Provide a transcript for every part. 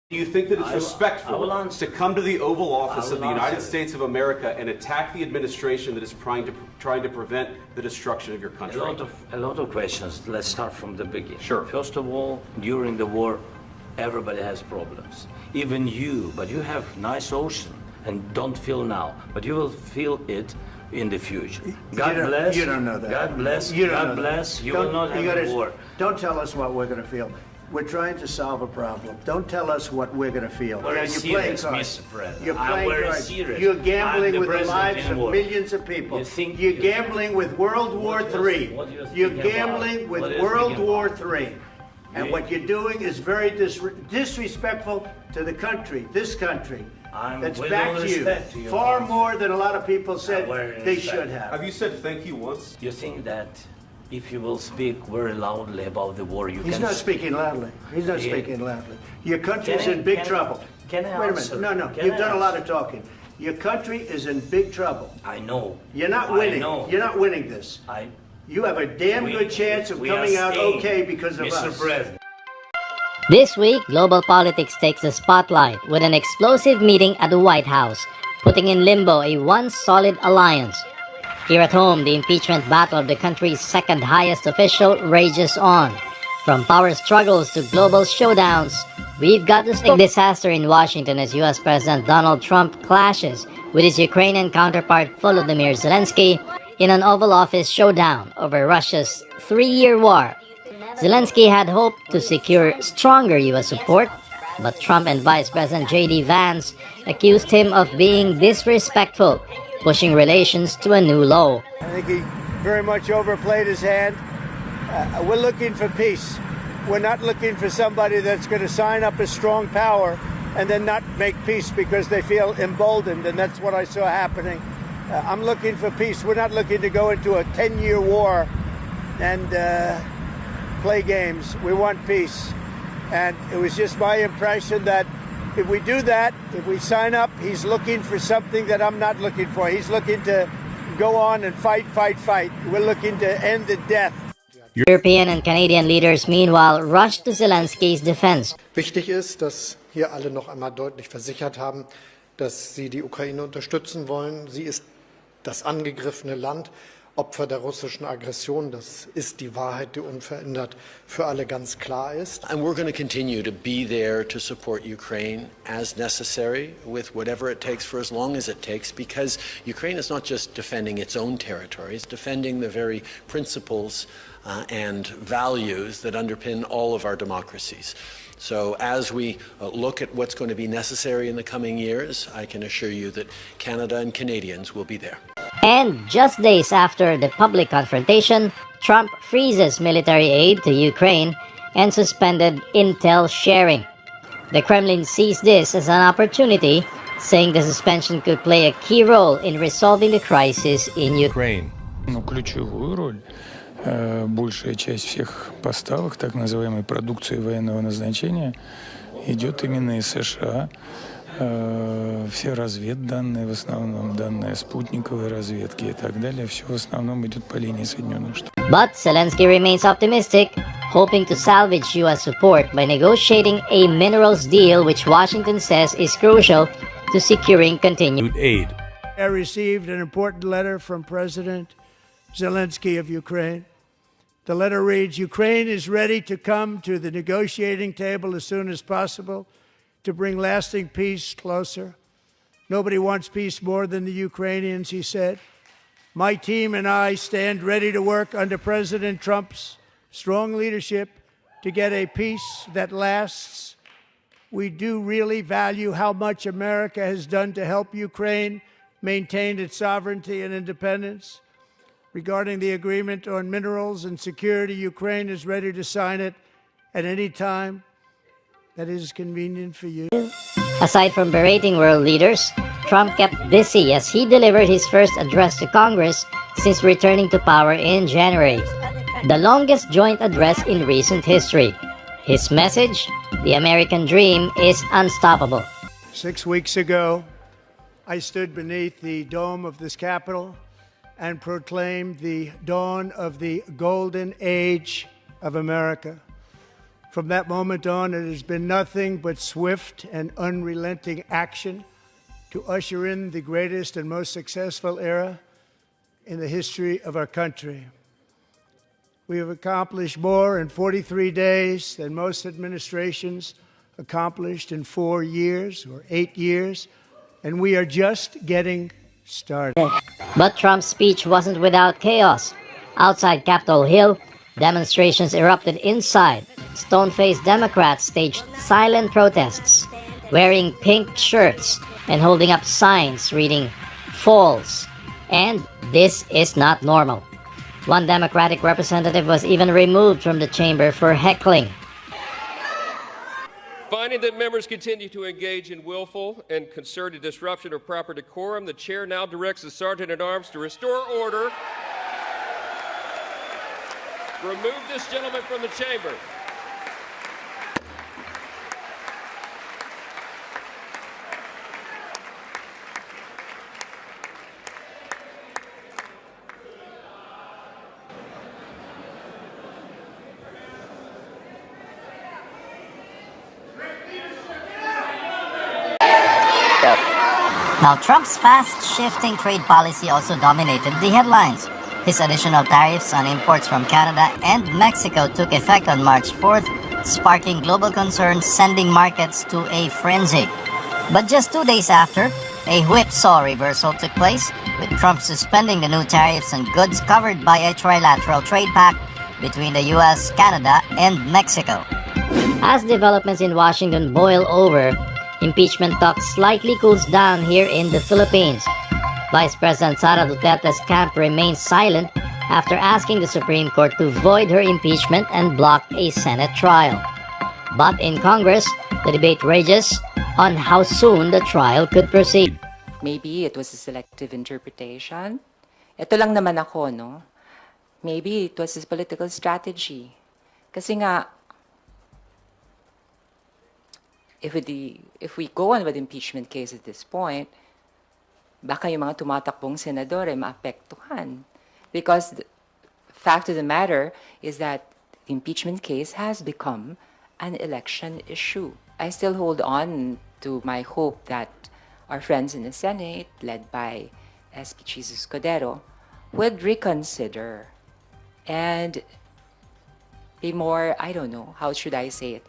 Do you think that it's respectful answer. to come to the Oval Office of the United answer. States of America and attack the administration that is trying to prevent the destruction of your country? A lot of questions. Let's start from the beginning. Sure. First of all, during the war, everybody has problems. Even you, but you have nice ocean and don't feel now, but you will feel it in the future. God bless. You don't know that. God bless. You don't God know bless. that. You will not have a war. Don't tell us what we're going to feel. We're trying to solve a problem. Don't tell us what we're going to feel. Very You're serious, playing cards. Mr. President. You're I'm playing very cards. serious. You're gambling I'm the with the president lives in of war. millions of people. You think- You're gambling with World War III. what you're You're thinking gambling about? with What are you World thinking War about? III. And what you're doing is very disrespectful to the country, this country. I'm That's with back all to you. respect to your Far country. more than a lot of people said very they respect. should have. Have you said thank you once? You think that if you will speak very loudly about the war, you He's can... not speaking loudly. He's not Yeah. speaking loudly. Your country's Can I- in big can I- trouble. can I Wait a answer? minute. No. Can You've I done a lot answer? of talking. Your country is in big trouble. I know. You're not I winning. know. You're not winning this. You have a damn good chance of we are coming out staying, okay because of Mr. us. President. This week, global politics takes the spotlight with an explosive meeting at the White House, putting in limbo a once solid alliance. Here at home, the impeachment battle of the country's second highest official rages on. From power struggles to global showdowns, we've got the state disaster in Washington as U.S. President Donald Trump clashes with his Ukrainian counterpart Volodymyr Zelensky in an Oval Office showdown over Russia's 3-year war. Zelensky had hoped to secure stronger U.S. support, but Trump and Vice President J.D. Vance accused him of being disrespectful, pushing relations to a new low. I think he very much overplayed his hand. We're looking for peace. We're not looking for somebody that's going to sign up as strong power and then not make peace because they feel emboldened, and that's what I saw happening. I'm looking for peace. We're not looking to go into a 10-year war and play games. We want peace. And it was just my impression that if we do that, if we sign up, he's looking for something that I'm not looking for. He's looking to go on and fight. We're looking to end the death. European and Canadian leaders, meanwhile, rushed to Zelensky's defense. Wichtig ist, dass hier alle noch einmal deutlich versichert haben, dass sie die Ukraine unterstützen wollen. Sie ist das angegriffene Land, Opfer der russischen Aggression. Das ist die Wahrheit, die unverändert für alle ganz klar ist. And we're going to continue to be there to support Ukraine as necessary with whatever it takes for as long as it takes, because Ukraine is not just defending its own territory, it's defending the very principles and values that underpin all of our democracies. So as we look at what's going to be necessary in the coming years, I can assure you that Canada and Canadians will be there. And just days after the public confrontation, Trump freezes military aid to Ukraine and suspended intel sharing. The Kremlin sees this as an opportunity, saying the suspension could play a key role in resolving the crisis in Ukraine. Ключевую роль. Большая часть всех поставок так называемой продукции военного назначения идет именно из США. Все разведданные, в основном данные спутниковой разведки и так далее, все в основном идет по линии Соединенных Штатов. But Zelensky remains optimistic, hoping to salvage U.S. support by negotiating a minerals deal which Washington says is crucial to securing continued aid. I received an important letter from President Zelensky of Ukraine. The letter reads, Ukraine is ready to come to the negotiating table as soon as possible to bring lasting peace closer. Nobody wants peace more than the Ukrainians, he said. My team and I stand ready to work under President Trump's strong leadership to get a peace that lasts. We do really value how much America has done to help Ukraine maintain its sovereignty and independence. Regarding the agreement on minerals and security, Ukraine is ready to sign it at any time that is convenient for you. Aside from berating world leaders, Trump kept busy as he delivered his first address to Congress since returning to power in January, the longest joint address in recent history. His message, the American dream is unstoppable. 6 weeks ago, I stood beneath the dome of this Capitol and proclaimed the dawn of the golden age of America. From that moment on, it has been nothing but swift and unrelenting action to usher in the greatest and most successful era in the history of our country. We have accomplished more in 43 days than most administrations accomplished in 4 years or 8 years, and we are just getting started. But Trump's speech wasn't without chaos. Outside Capitol Hill, demonstrations erupted inside. Stone-faced Democrats staged silent protests, wearing pink shirts and holding up signs reading, "False," and "This is not normal." One Democratic representative was even removed from the chamber for heckling. Finding that members continue to engage in willful and concerted disruption of proper decorum, the chair now directs the Sergeant-at-Arms to restore order. Remove this gentleman from the chamber. Now, Trump's fast-shifting trade policy also dominated the headlines. His additional tariffs on imports from Canada and Mexico took effect on March 4th, sparking global concerns, sending markets to a frenzy. But just 2 days after, a whipsaw reversal took place, with Trump suspending the new tariffs on goods covered by a trilateral trade pact between the U.S., Canada, and Mexico. As developments in Washington boil over, impeachment talk slightly cools down here in the Philippines. Vice President Sara Duterte's camp remains silent after asking the Supreme Court to void her impeachment and block a Senate trial. But in Congress, the debate rages on how soon the trial could proceed. Maybe it was a selective interpretation. Ito lang naman ako, no? Maybe it was his political strategy. Kasi nga, if we go on with impeachment case at this point, baka yung mga tumatakbong senador ay maapektuhan. Because the fact of the matter is that the impeachment case has become an election issue. I still hold on to my hope that our friends in the Senate, led by SP Jesus Cordero, would reconsider and be more, I don't know, how should I say it,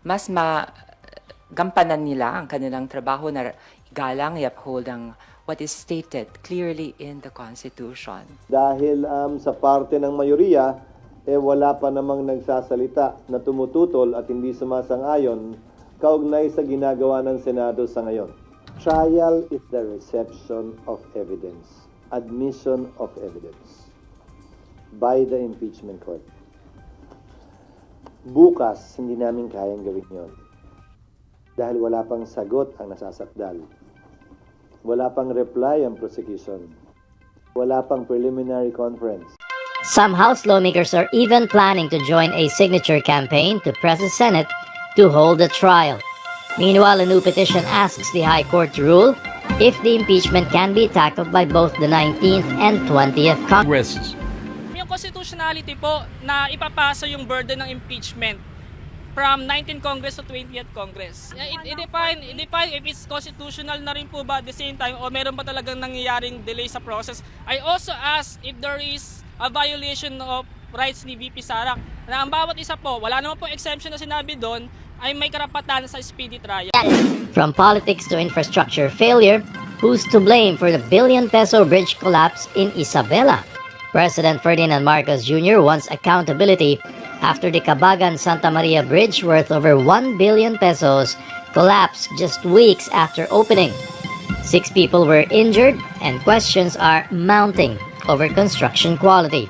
mas magampanan nila ang kanilang trabaho na galang i-uphold ang what is stated clearly in the Constitution. Dahil sa parte ng mayoriya, wala pa namang nagsasalita na tumututol at hindi sumasang-ayon kaugnay sa ginagawa ng Senado sa ngayon. Trial is the reception of evidence, admission of evidence by the impeachment court. Bukas, hindi namin kayang gawin yon. Dahil wala pang sagot ang nasasakdal. Wala pang reply ang prosecution. Wala pang preliminary conference. Some House lawmakers are even planning to join a signature campaign to press the Senate to hold the trial. Meanwhile, a new petition asks the High Court to rule if the impeachment can be tackled by both the 19th and 20th Congress. Yung constitutionality po na ipapasa yung burden ng impeachment from 19th Congress to 20th Congress. I-define if it's constitutional na rin po ba at the same time o meron pa talagang nangyayaring delay sa process. I also ask if there is a violation of rights ni VP Sara na ang bawat isa po, wala naman po exemption na sinabi doon, ay may karapatan sa speedy trial. From politics to infrastructure failure, who's to blame for the billion-peso bridge collapse in Isabela? President Ferdinand Marcos Jr. wants accountability after the Cabagan-Santa Maria Bridge worth over 1 billion pesos collapsed just weeks after opening. 6 people were injured and questions are mounting over construction quality.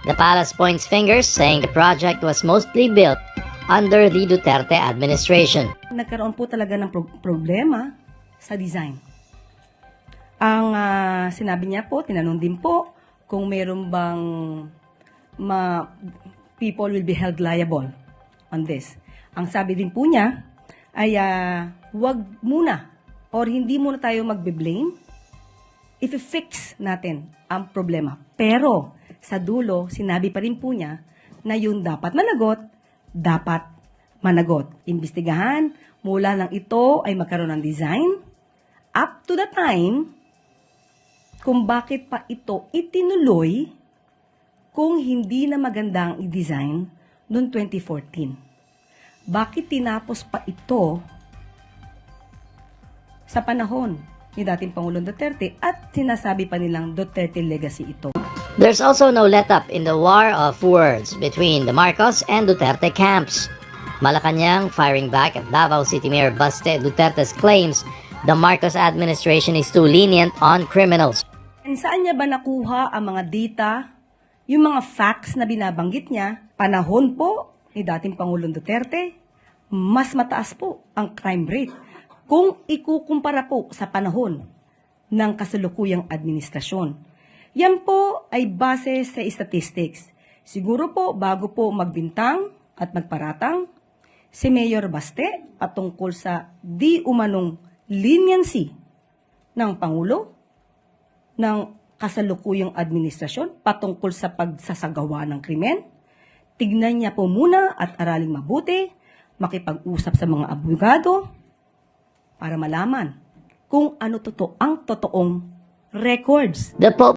The palace points fingers, saying the project was mostly built under the Duterte administration. Nagkaroon po talaga ng problema sa design. Ang sinabi niya po, tinanong din po, kung meron bang people will be held liable on this. Ang sabi din po niya ay wag muna or hindi muna tayo magbe-blame if i-fix natin ang problema. Pero sa dulo, sinabi pa rin po niya na yun dapat managot dapat managot. Imbestigahan mula nang ito ay magkaroon ng design up to the time kung bakit pa ito itinuloy kung hindi na magandang i-design noong 2014. Bakit tinapos pa ito sa panahon ni dating Pangulong Duterte at sinasabi pa nilang Duterte legacy ito? There's also no let-up in the war of words between the Marcos and Duterte camps. Malacanang firing back at Davao City Mayor Baste Duterte's claims the Marcos administration is too lenient on criminals. And saan niya ba nakuha ang mga data, yung mga facts na binabanggit niya? Panahon po ni dating Pangulong Duterte, mas mataas po ang crime rate kung ikukumpara po sa panahon ng kasalukuyang administrasyon. Yan po ay base sa statistics. Siguro po bago po magbintang at magparatang, si Mayor Baste patungkol sa di umanong leniency ng Pangulo ng kasalukuyang administrasyon patungkol sa pagsasagawa ng krimen. Tignan niya po muna at aralin mabuti, makipag-usap sa mga abogado para malaman kung ano ang totoong records. The Pope